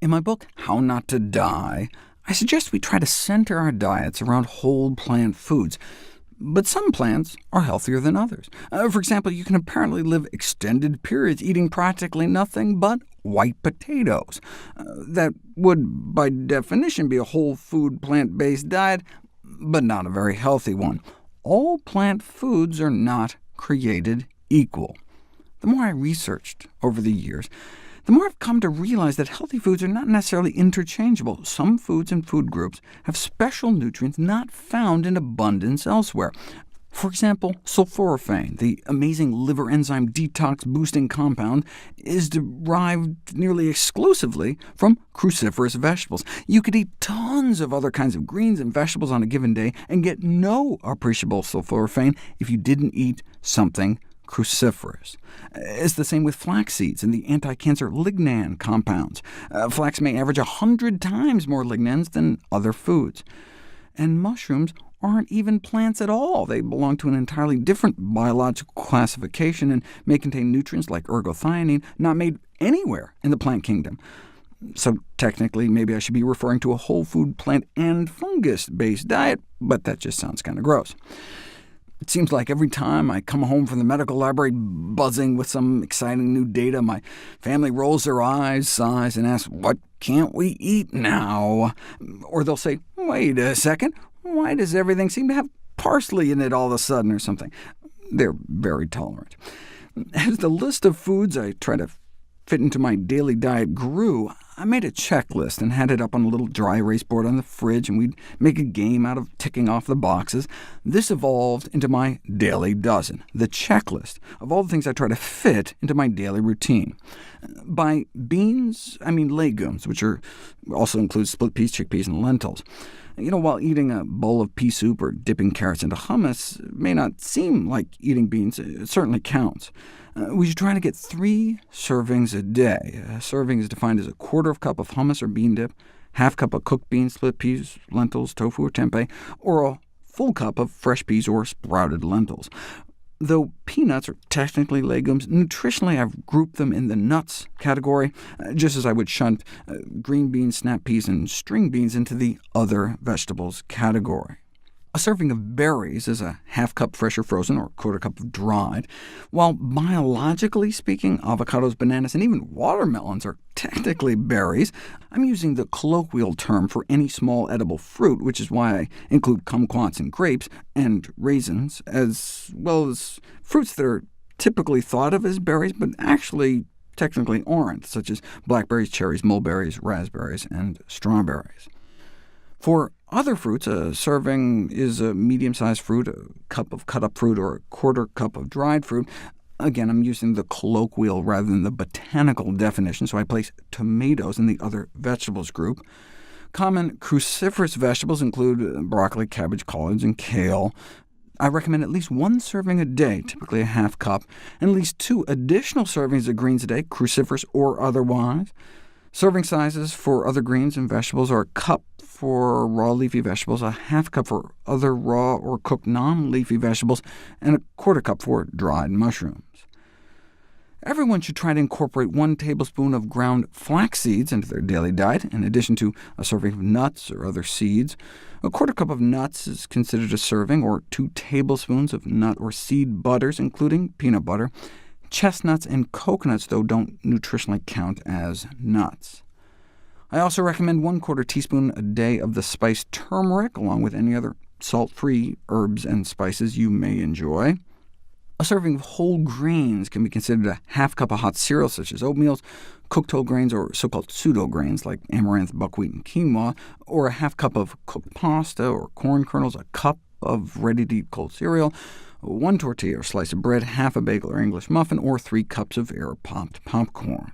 In my book, How Not to Die, I suggest we try to center our diets around whole plant foods, but some plants are healthier than others. For example, you can apparently live extended periods eating practically nothing but white potatoes. That would, by definition, be a whole food plant-based diet, but not a very healthy one. All plant foods are not created equal. The more I researched over the years, the more I've come to realize that healthy foods are not necessarily interchangeable. Some foods and food groups have special nutrients not found in abundance elsewhere. For example, sulforaphane, the amazing liver enzyme detox-boosting compound, is derived nearly exclusively from cruciferous vegetables. You could eat tons of other kinds of greens and vegetables on a given day and get no appreciable sulforaphane if you didn't eat something cruciferous. It's the same with flax seeds and the anti-cancer lignan compounds. Flax may average 100 times more lignans than other foods. And mushrooms aren't even plants at all. They belong to an entirely different biological classification and may contain nutrients like ergothioneine, not made anywhere in the plant kingdom. So technically, maybe I should be referring to a whole food plant and fungus-based diet, but that just sounds kind of gross. It seems like every time I come home from the medical library buzzing with some exciting new data, my family rolls their eyes, sighs, and asks, "What can't we eat now?" Or they'll say, "Wait a second, why does everything seem to have parsley in it all of a sudden," or something. They're very tolerant. As the list of foods I try to fit into my daily diet grew, I made a checklist and had it up on a little dry erase board on the fridge, and we'd make a game out of ticking off the boxes. This evolved into my daily dozen, the checklist of all the things I try to fit into my daily routine. By beans, I mean legumes, which also include split peas, chickpeas, and lentils. While eating a bowl of pea soup or dipping carrots into hummus may not seem like eating beans, it certainly counts. We should try to get 3 servings a day. A serving is defined as a quarter cup of hummus or bean dip, half cup of cooked beans, split peas, lentils, tofu, or tempeh, or a full cup of fresh peas or sprouted lentils. Though peanuts are technically legumes, nutritionally I've grouped them in the nuts category, just as I would shunt green beans, snap peas, and string beans into the other vegetables category. A serving of berries is a half cup fresh or frozen, or quarter cup of dried. While biologically speaking, avocados, bananas, and even watermelons are technically berries, I'm using the colloquial term for any small edible fruit, which is why I include kumquats and grapes, and raisins, as well as fruits that are typically thought of as berries, but actually technically aren't, such as blackberries, cherries, mulberries, raspberries, and strawberries. For other fruits, a serving is a medium-sized fruit, a cup of cut-up fruit, or a quarter cup of dried fruit. Again, I'm using the colloquial rather than the botanical definition, so I place tomatoes in the other vegetables group. Common cruciferous vegetables include broccoli, cabbage, collards, and kale. I recommend at least 1 serving a day, typically a half cup, and at least 2 additional servings of greens a day, cruciferous or otherwise. Serving sizes for other greens and vegetables are a cup for raw leafy vegetables, a half cup for other raw or cooked non-leafy vegetables, and a quarter cup for dried mushrooms. Everyone should try to incorporate 1 tablespoon of ground flax seeds into their daily diet, in addition to a serving of nuts or other seeds. A quarter cup of nuts is considered a serving, or 2 tablespoons of nut or seed butters, including peanut butter. Chestnuts and coconuts, though, don't nutritionally count as nuts. I also recommend 1/4 teaspoon a day of the spice turmeric, along with any other salt-free herbs and spices you may enjoy. A serving of whole grains can be considered a half cup of hot cereal, such as oatmeal, cooked whole grains, or so-called pseudo-grains like amaranth, buckwheat, and quinoa, or a half cup of cooked pasta or corn kernels, a cup of ready-to-eat cold cereal, 1 tortilla or slice of bread, half a bagel or English muffin, or 3 cups of air-popped popcorn.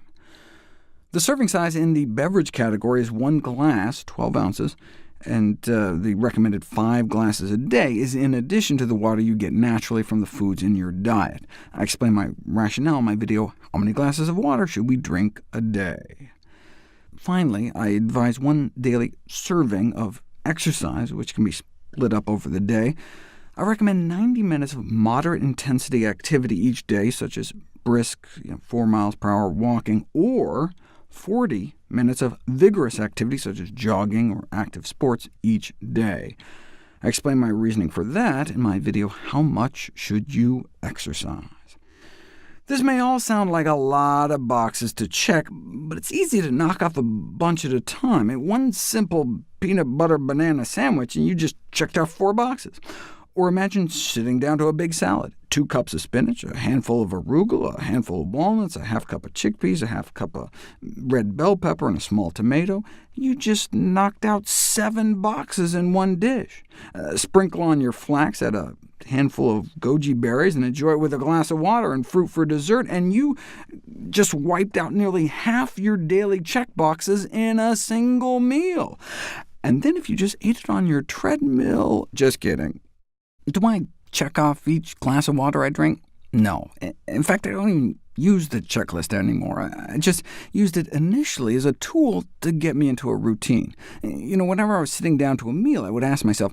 The serving size in the beverage category is 1 glass, 12 ounces, and the recommended 5 glasses a day is in addition to the water you get naturally from the foods in your diet. I explain my rationale in my video, How Many Glasses of Water Should We Drink a Day? Finally, I advise 1 daily serving of exercise, which can be split up over the day. I recommend 90 minutes of moderate-intensity activity each day, such as brisk 4 miles per hour walking, or 40 minutes of vigorous activity, such as jogging or active sports, each day. I explain my reasoning for that in my video, How Much Should You Exercise? This may all sound like a lot of boxes to check, but it's easy to knock off a bunch at a time. One simple peanut butter banana sandwich, and you just checked off 4 boxes. Or imagine sitting down to a big salad: 2 cups of spinach, a handful of arugula, a handful of walnuts, a half cup of chickpeas, a half cup of red bell pepper, and a small tomato. You just knocked out 7 boxes in one dish. Sprinkle on your flax, add a handful of goji berries, and enjoy it with a glass of water and fruit for dessert, and you just wiped out nearly half your daily check boxes in a single meal. And then if you just ate it on your treadmill— just kidding. Do I check off each glass of water I drink? No. In fact, I don't even use the checklist anymore. I just used it initially as a tool to get me into a routine. Whenever I was sitting down to a meal, I would ask myself,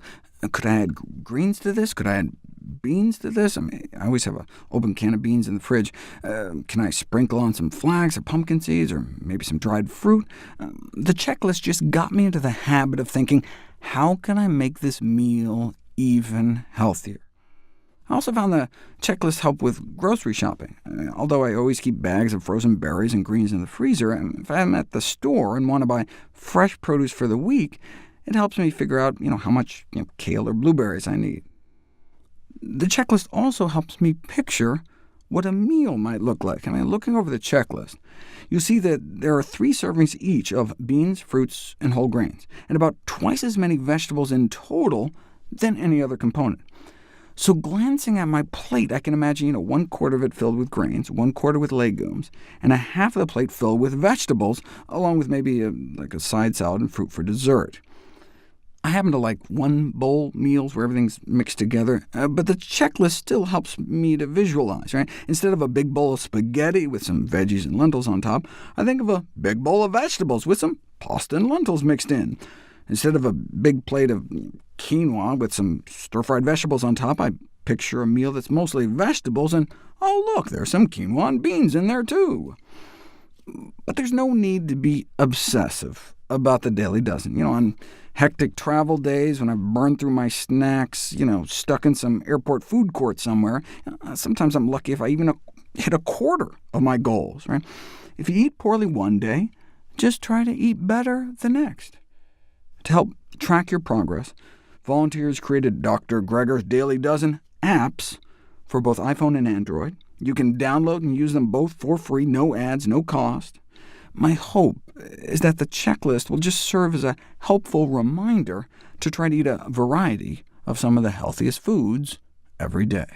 could I add greens to this? Could I add beans to this? I always have an open can of beans in the fridge. Can I sprinkle on some flax or pumpkin seeds, or maybe some dried fruit? The checklist just got me into the habit of thinking, how can I make this meal even healthier? I also found the checklist help with grocery shopping. Although I always keep bags of frozen berries and greens in the freezer, if I'm at the store and want to buy fresh produce for the week, it helps me figure out how much kale or blueberries I need. The checklist also helps me picture what a meal might look like. Looking over the checklist, you'll see that there are 3 servings each of beans, fruits, and whole grains, and about twice as many vegetables in total than any other component. So glancing at my plate, I can imagine 1/4 of it filled with grains, 1/4 with legumes, and a half of the plate filled with vegetables, along with maybe a side salad and fruit for dessert. I happen to like one-bowl meals where everything's mixed together, but the checklist still helps me to visualize. Right? Instead of a big bowl of spaghetti with some veggies and lentils on top, I think of a big bowl of vegetables with some pasta and lentils mixed in. Instead of a big plate of quinoa with some stir-fried vegetables on top, I picture a meal that's mostly vegetables, and oh look, there's some quinoa and beans in there too. But there's no need to be obsessive about the daily dozen. On hectic travel days, when I've burned through my snacks, stuck in some airport food court somewhere, sometimes I'm lucky if I even hit 1/4 of my goals. Right? If you eat poorly one day, just try to eat better the next. To help track your progress, volunteers created Dr. Greger's Daily Dozen apps for both iPhone and Android. You can download and use them both for free, no ads, no cost. My hope is that the checklist will just serve as a helpful reminder to try to eat a variety of some of the healthiest foods every day.